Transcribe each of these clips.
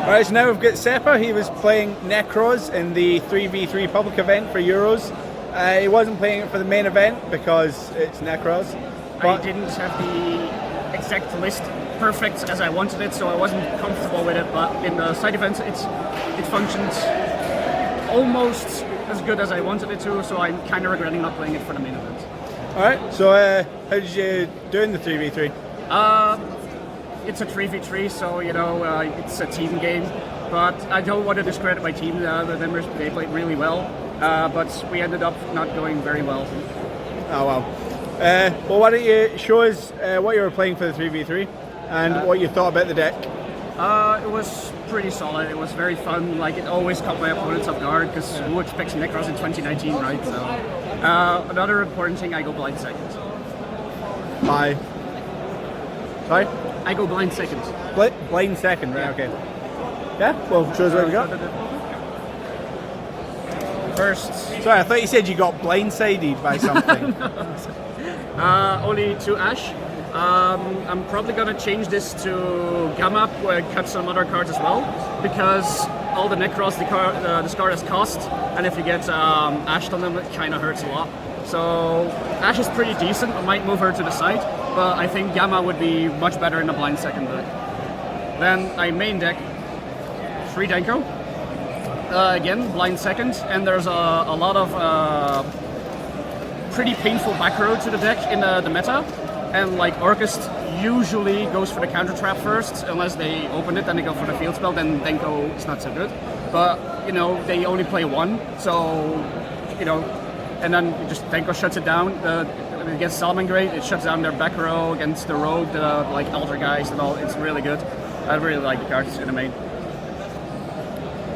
Alright, so now we've got Seppe. He was playing Nekroz in the 3v3 public event for Euros. He wasn't playing it for the main event because it's Nekroz. I didn't have the exact list perfect as I wanted it, so I wasn't comfortable with it, but in the side events it functioned almost as good as I wanted it to, so I'm kind of regretting not playing it for the main event. Alright, so how did you do in the 3v3? It's a 3v3, so you know, it's a team game, but I don't want to discredit my team. The members, they played really well, but we ended up not going very well. Oh well. Well, why don't you show us what you were playing for the 3v3 and what you thought about the deck? It was pretty solid. It was very fun. Like, it always caught my opponents off guard because who expects Nekroz in 2019, right? So another important thing, I go blind second. Bye. Sorry? I go blind second. Blind second, right? Okay. Yeah. Well, show us what we got. First. Sorry, I thought you said you got blindsided by something. Only 2 Ash. I'm probably gonna change this to Gamma, where I cut some other cards as well, because all the Nekroz discard has cost, and if you get Ashed on them, it kind of hurts a lot. So Ash is pretty decent. I might move her to the side, but I think Gamma would be much better in the blind second deck. Then I main deck 3 Denko. Again, blind second, and there's a lot of pretty painful back row to the deck in the meta. And like Orchest usually goes for the counter trap first, unless they open it, then they go for the field spell, then Denko is not so good. But, you know, they only play 1, so, you know, and then just Denko shuts it down. Against Salmon Great, it shuts down their back row. Against the rogue, like Elder Geist and all, it's really good. I really like the cards in the main.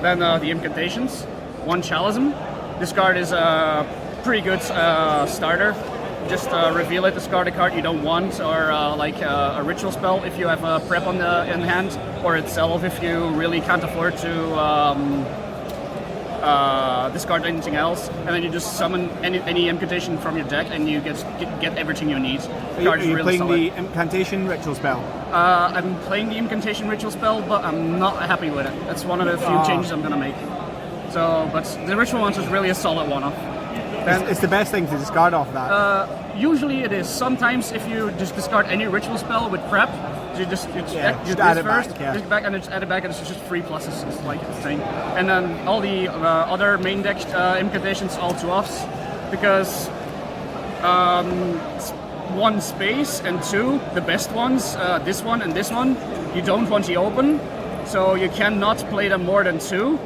Then the Incantations, 1 Chalism. This card is a pretty good starter. Just reveal it, discard a card you don't want, or like a ritual spell if you have a prep in hand, or itself if you really can't afford to discard anything else, and then you just summon any incantation from your deck, and you get everything you need. Are you really playing the incantation ritual spell? I'm playing the incantation ritual spell, but I'm not happy with it. That's one of the few changes I'm gonna make. So, but the ritual one is really a solid one-off. It's the best thing to discard off that. Usually it is. Sometimes if you just discard any ritual spell with prep, you just add it first, back, yeah. just back, and just add it back, and it's just 3 pluses. It's like insane. And then all the other main deck incantations, all 2-offs, because 1 space and 2, the best ones, this one and this one, you don't want to open, so you cannot play them more than 2,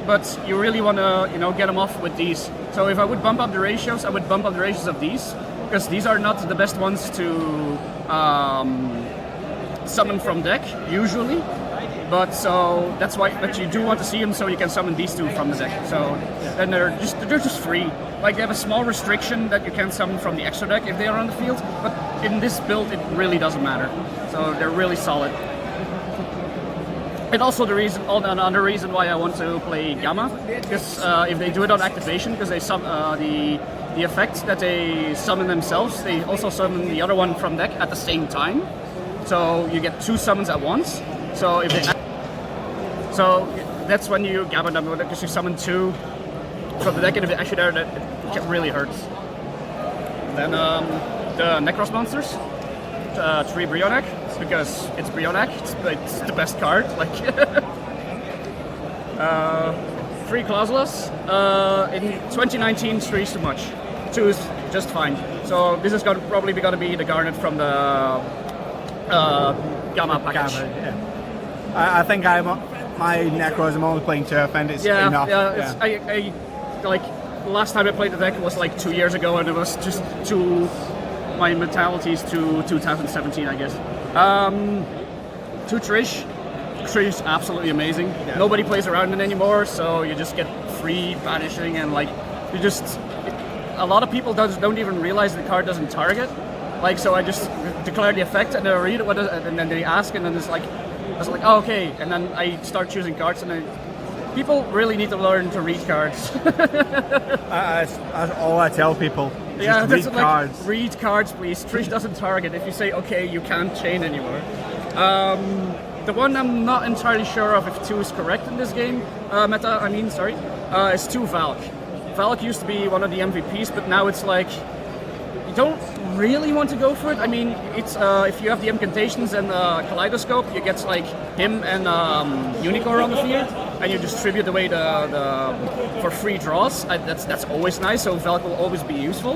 but you really want to, you know, get them off with these. So if I would bump up the ratios, I would bump up the ratios of these, because these are not the best ones to summon from deck usually. But so that's why. But you do want to see them, so you can summon these 2 from the deck. So then they're just free. Like, they have a small restriction that you can summon from the extra deck if they are on the field. But in this build, it really doesn't matter. So they're really solid. And also another reason why I want to play Gamma, because if they do it on activation, because they the effect that they summon themselves, they also summon the other one from deck at the same time. So you get 2 summons at once. So so that's when you Gamma them, because you summon 2 from the deck, and if it actually there, it really hurts. Then the Nekroz monsters, 3 Brionac. Because it's Brionac, it's the best card. Like 3 Clausulas. In 2019, 3 is too much. 2 is just fine. So this is probably going to be the Garnet from the Gamma package. Gamma, yeah. I think my Nekroz, I'm only playing 2. I find it's enough. Yeah. I like last time I played the deck was like 2 years ago, and it was just my mentality's to 2017, I guess. 2 Trish. Trish is absolutely amazing. Yeah. Nobody plays around it anymore, so you just get free banishing, and like a lot of people don't even realize the card doesn't target. Like, so I just declare the effect, and they read it, and then they ask, and then it's like, I was like, oh, okay, and then I start choosing cards, and people really need to learn to read cards. That's all I tell people. Just read cards. Like, read cards, please. Trish doesn't target. If you say, okay, you can't chain anymore. the one I'm not entirely sure of if 2 is correct in this game, meta, is 2 Valk. Valk used to be one of the MVPs, but now it's like, you don't really want to go for it. I mean, it's if you have the incantations and Kaleidoscope, you get like him and Unicorn on the field, and you distribute away for free draws. That's always nice, so Valk will always be useful.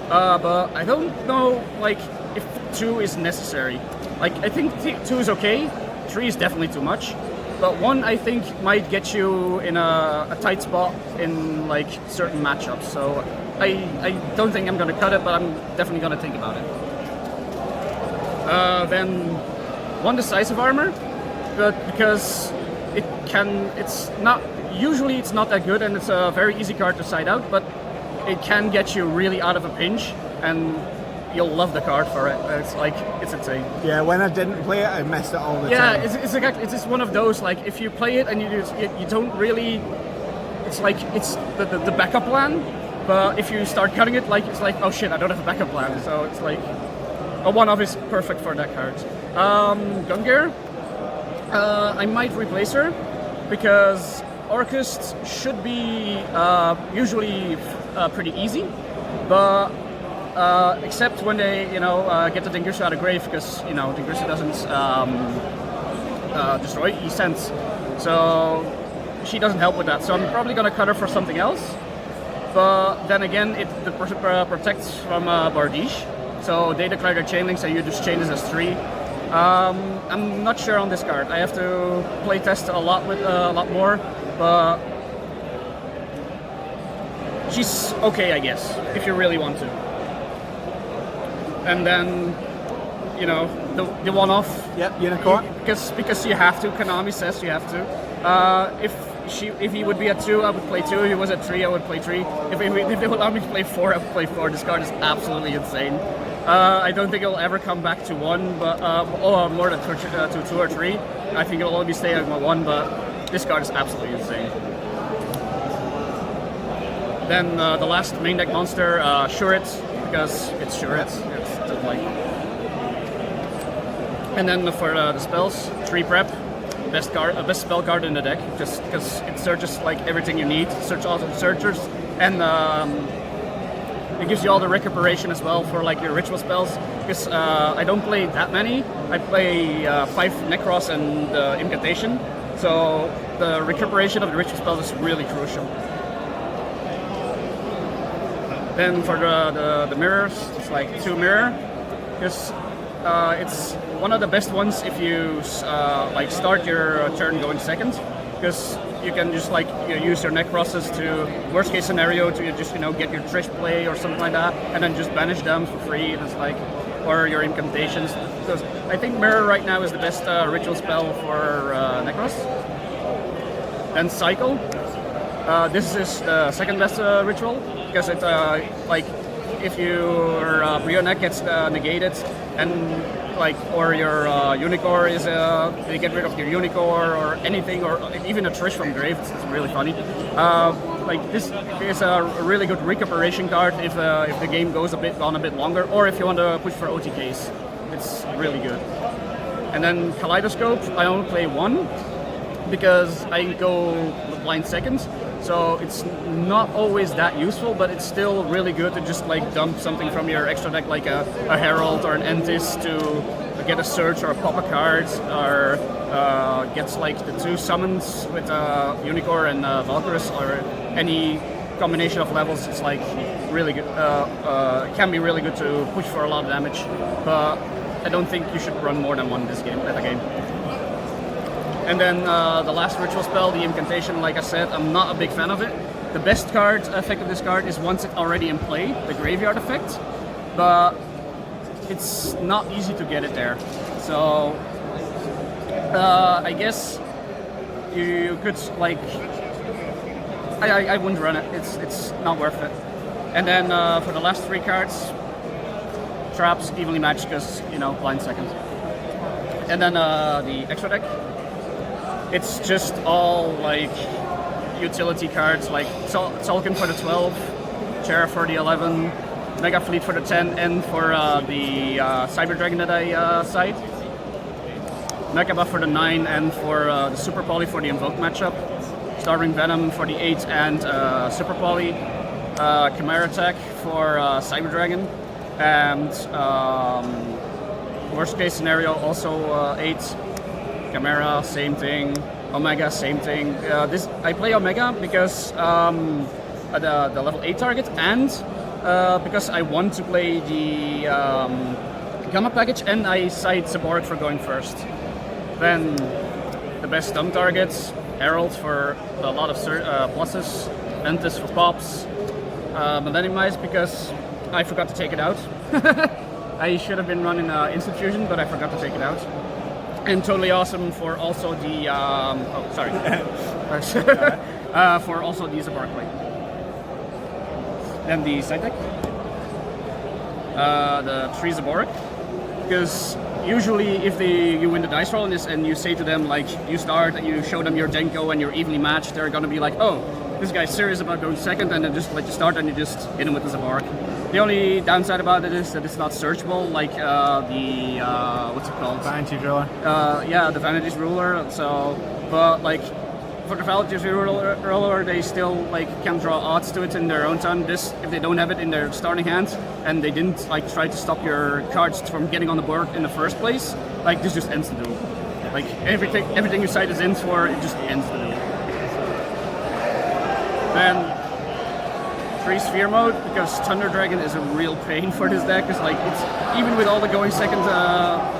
But I don't know like if 2 is necessary. Like I think 2 is okay, 3 is definitely too much. But 1 I think might get you in a tight spot in like certain matchups. So I don't think I'm going to cut it, but I'm definitely going to think about it. Then 1 decisive armor, but because it's not that good, and it's a very easy card to side out, but it can get you really out of a pinch, and you'll love the card for it. It's insane. Yeah, when I didn't play it, I missed it all the Yeah, time. it's just one of those, like, if you play it and you don't really, it's like, it's the backup plan, but if you start cutting it, like, it's like, oh shit, I don't have a backup plan, so it's like, a 1-off is perfect for that card. Gun Gear, I might replace her, because Orcust should be usually pretty easy, but except when they, get the Dingersu out of grave, because, Dingersu doesn't destroy E-Sense, so she doesn't help with that. So I'm probably going to cut her for something else, but then again, it protects from Bardiche, so they declare their chain links and you just chain this as 3. I'm not sure on this card. I have to play test a lot more, but she's okay, I guess, if you really want to. And then, the 1-off. Yep, Unicorn. Because you have to. Konami says you have to. If he would be at 2, I would play 2. If he was at 3, I would play 3. If they would allow me to play 4, I would play 4. This card is absolutely insane. I don't think it'll ever come back to 1, but or more than to 2 or 3. I think it'll only stay at 1, but this card is absolutely insane. Then the last main deck monster, Shurit, because it's Shurit. It's like. And then for the spells, 3 prep, best spell card in the deck, just because it searches like everything you need. Search all the searchers, and it gives you all the recuperation as well for like your ritual spells. Because I don't play that many. I play 5 Nekroz and Incantation, so the recuperation of the ritual spells is really crucial. Then for the mirrors, it's like 2 mirror, because it's one of the best ones if you like start your turn going second, because you can just like use your Necrozes to worst case scenario to just get your Trish play or something like that, and then just banish them for free. And it's like, or your incantations. Because I think mirror right now is the best ritual spell for Nekroz. And cycle. This is the second best ritual, because it's like if your Brionet gets negated, and like, or your Unicorn is they get rid of your Unicorn or anything, or even a Trish from grave. It's really funny. Like this is a really good recuperation card if the game goes on a bit longer, or if you want to push for OTKs. It's really good. And then Kaleidoscope, I only play 1 because I go blind second. So it's not always that useful, but it's still really good to just like dump something from your extra deck, like a Herald or an Entis, to get a search or pop a card, or gets like the 2 summons with Unicorn and Valkyrus, or any combination of levels. It's like really good. It can be really good to push for a lot of damage, but I don't think you should run more than 1 this game at a game. And then the last ritual spell, the Incantation, like I said, I'm not a big fan of it. The best card effect of this card is once it's already in play, the Graveyard effect, but it's not easy to get it there. So I guess you could like, I wouldn't run it. It's not worth it. And then for the last 3 cards, traps evenly matched, because blind second. And then the extra deck. It's just all like utility cards, like Tzolk'in for the 12, Chera for the 11, Mega Fleet for the 10, and for the Cyber Dragon that I cite. Mecha Buff for the 9 and for the Super Poly for the Invoke matchup. Starring Venom for the 8 and Super Poly. Chimera Attack for Cyber Dragon. And worst case scenario also 8. Chimera, same thing. Omega, same thing. I play Omega because the level 8 target and because I want to play the Gamma package and I cite Zaborg for going first. Then the best stun targets, Herald for a lot of pluses, Ventus for pops, Millennium Eyes because I forgot to take it out. I should have been running Instant Fusion, but I forgot to take it out. And Totally Awesome for also the for also the Zaborg play. Then the side deck, the 3 Zaborg, because usually if you win the dice roll in this and you say to them like you start and you show them your Denko and you're evenly matched, they're gonna be like, oh, this guy's serious about going second, and then just let you start and you just hit him with the Zaborg. The only downside about it is that it's not searchable like the what's it called? Vanity's Ruler. Yeah, the Vanity's Ruler. So, but like for the Vanity's Ruler, they still like can draw odds to it in their own turn. This, if they don't have it in their starting hand and they didn't like try to stop your cards from getting on the board in the first place, like this just ends the duel. Like everything your side is in for, it just ends the duel. Then 3 Sphere mode, because Thunder Dragon is a real pain for this deck. It's like even with all the going second,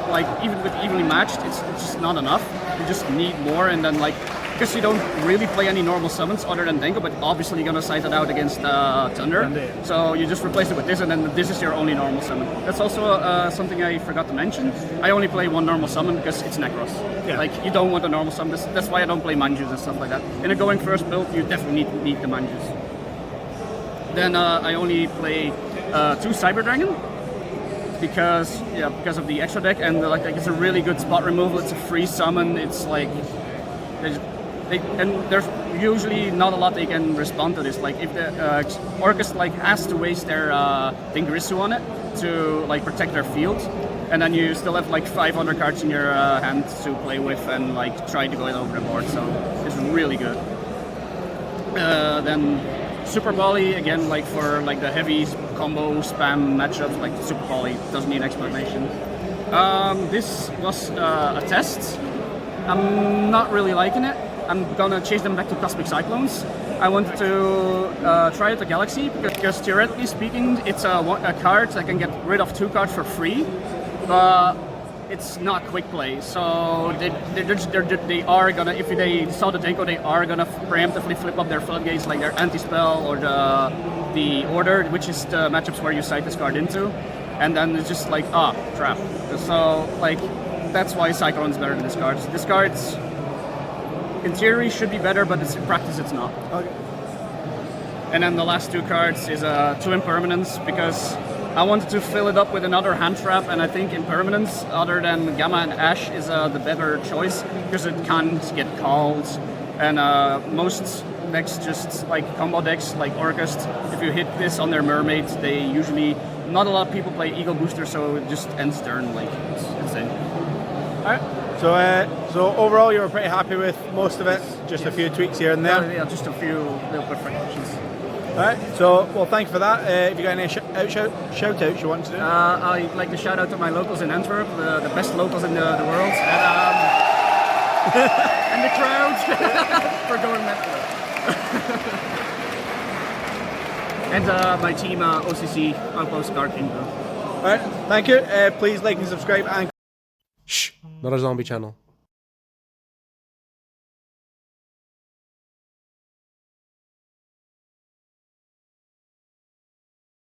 like even with evenly matched, it's just not enough. You just need more, and then like because you don't really play any normal summons other than Denko, but obviously you're gonna side it out against Thunder. So you just replace it with this, and then this is your only normal summon. That's also something I forgot to mention. I only play 1 normal summon because it's Nekroz. Yeah. Like you don't want a normal summon. That's why I don't play Manjus and stuff like that. In a going first build, you definitely need the Manjus. Then I only play 2 Cyber Dragon because of the extra deck, and like it's a really good spot removal. It's a free summon. It's like and there's usually not a lot they can respond to this. Like if the Orcust like has to waste their Dingirisu on it to like protect their field, and then you still have like 500 cards in your hand to play with and like try to go it over the board. So it's really good. Then Super Poly, again, like for like the heavy combo spam matchups, like Super Poly doesn't need explanation. This was a test. I'm not really liking it. I'm gonna chase them back to Cosmic Cyclones. I wanted to try it to Galaxy because theoretically speaking, it's a card that can get rid of 2 cards for free, but it's not quick play. So they are gonna, if they saw the Denko, they are gonna preemptively flip up their floodgates, like their anti-spell or the order, which is the matchups where you cite this card into, and then it's just like trap. So like that's why Cyclone's better than this card. This card's in theory should be better, but in practice it's not. Okay. And then the last 2 cards is 2 Impermanence, because I wanted to fill it up with another hand trap, and I think Impermanence, other than Gamma and Ash, is the better choice, because it can't get called. And most decks, just like combo decks, like Orcust, if you hit this on their Mermaids, they usually, not a lot of people play Eagle Booster, so it just ends turn, like, it's insane. Alright. So overall, you were pretty happy with most of it. Just a few tweaks here and there. Yeah, just a few little perfections. All right. So, well, thank you for that. If you got any shout outs you want to do? I'd like to shout out to my locals in Antwerp, the best locals in the world, and the crowd for going mental. And my team OCC Outpost Dark Kingdom. All right. Thank you. Please like and subscribe and. Shh, not a zombie channel.